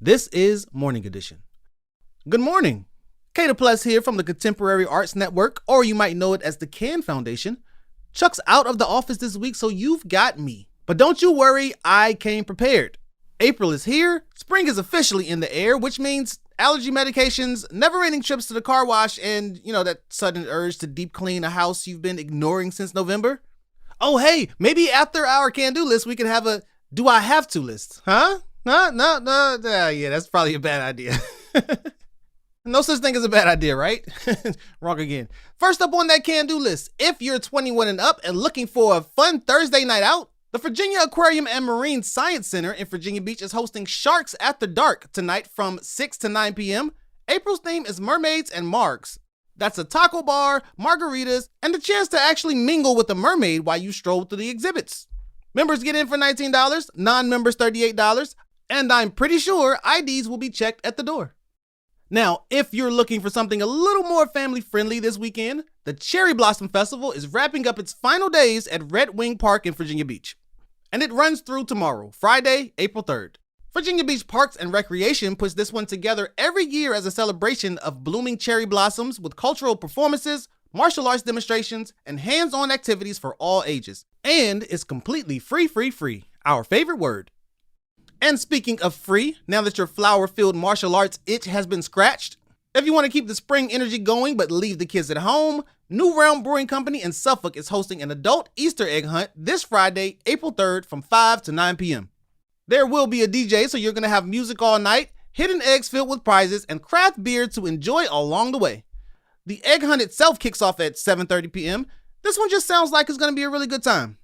This is Morning Edition. Good morning. CANDO Plus here from the Contemporary Arts Network, or you might know it as the CAN Foundation. Chuck's out of the office this week, so you've got me. But don't you worry, I came prepared. April is here, spring is officially in the air, which means allergy medications, never-ending trips to the car wash, and, that sudden urge to deep clean a house you've been ignoring since November. Oh, hey, maybe after our can-do list, we could have a do I have to list, huh? No, yeah, that's probably a bad idea. No such thing as a bad idea, right? Wrong again. First up on that can-do list, if you're 21 and up and looking for a fun Thursday night out, the Virginia Aquarium and Marine Science Center in Virginia Beach is hosting Sharks After Dark tonight from 6 to 9 p.m. April's theme is Mermaids and Margs. That's a taco bar, margaritas, and the chance to actually mingle with a mermaid while you stroll through the exhibits. Members get in for $19, non-members $38, and I'm pretty sure IDs will be checked at the door. Now, if you're looking for something a little more family-friendly this weekend, the Cherry Blossom Festival is wrapping up its final days at Red Wing Park in Virginia Beach. And it runs through tomorrow, Friday, April 3rd. Virginia Beach Parks and Recreation puts this one together every year as a celebration of blooming cherry blossoms with cultural performances, martial arts demonstrations, and hands-on activities for all ages. And it's completely free, our favorite word. And speaking of free, now that your flower-filled martial arts itch has been scratched, if you want to keep the spring energy going but leave the kids at home, New Realm Brewing Company in Suffolk is hosting an adult Easter egg hunt this Friday, April 3rd from 5 to 9 p.m. There will be a DJ, so you're going to have music all night, hidden eggs filled with prizes, and craft beer to enjoy along the way. The egg hunt itself kicks off at 7:30 p.m. This one just sounds like it's going to be a really good time.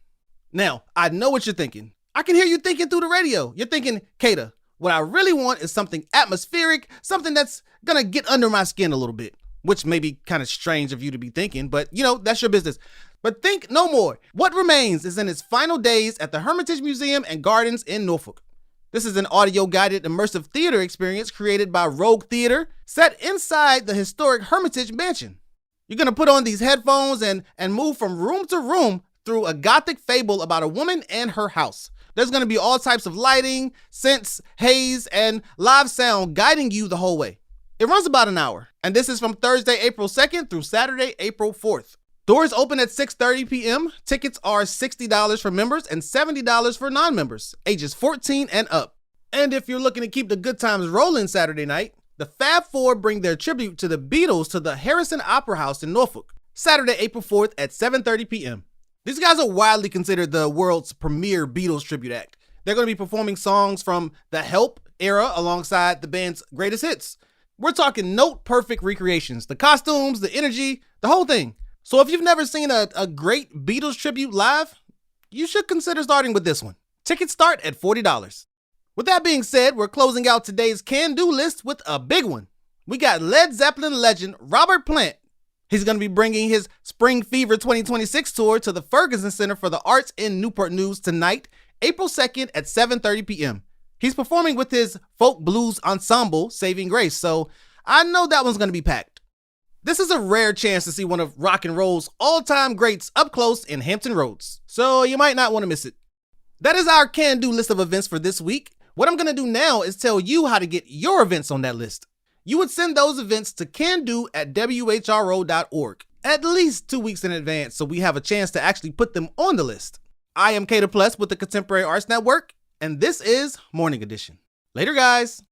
Now, I know what you're thinking. I can hear you thinking through the radio. You're thinking, Kata, what I really want is something atmospheric, something that's gonna get under my skin a little bit, which may be kind of strange of you to be thinking, but that's your business. But think no more. What Remains is in its final days at the Hermitage Museum and Gardens in Norfolk. This is an audio-guided immersive theater experience created by Rogue Theater, set inside the historic Hermitage Mansion. You're gonna put on these headphones and move from room to room through a gothic fable about a woman and her house. There's going to be all types of lighting, scents, haze, and live sound guiding you the whole way. It runs about an hour, and this is from Thursday, April 2nd through Saturday, April 4th. Doors open at 6:30 p.m. Tickets are $60 for members and $70 for non-members, ages 14 and up. And if you're looking to keep the good times rolling Saturday night, the Fab Four bring their tribute to the Beatles to the Harrison Opera House in Norfolk, Saturday, April 4th at 7:30 p.m. These guys are widely considered the world's premier Beatles tribute act. They're going to be performing songs from the Help era alongside the band's greatest hits. We're talking note-perfect recreations, the costumes, the energy, the whole thing. So if you've never seen a great Beatles tribute live, you should consider starting with this one. Tickets start at $40. With that being said, we're closing out today's can-do list with a big one. We got Led Zeppelin legend Robert Plant. He's going to be bringing his Spring Fever 2026 tour to the Ferguson Center for the Arts in Newport News tonight, April 2nd at 7:30 p.m. He's performing with his folk blues ensemble, Saving Grace, so I know that one's going to be packed. This is a rare chance to see one of rock and roll's all-time greats up close in Hampton Roads, so you might not want to miss it. That is our can-do list of events for this week. What I'm going to do now is tell you how to get your events on that list. You would send those events to cando@WHRO.org at least 2 weeks in advance so we have a chance to actually put them on the list. I am CANDO Plus with the Contemporary Arts Network, and this is Morning Edition. Later, guys.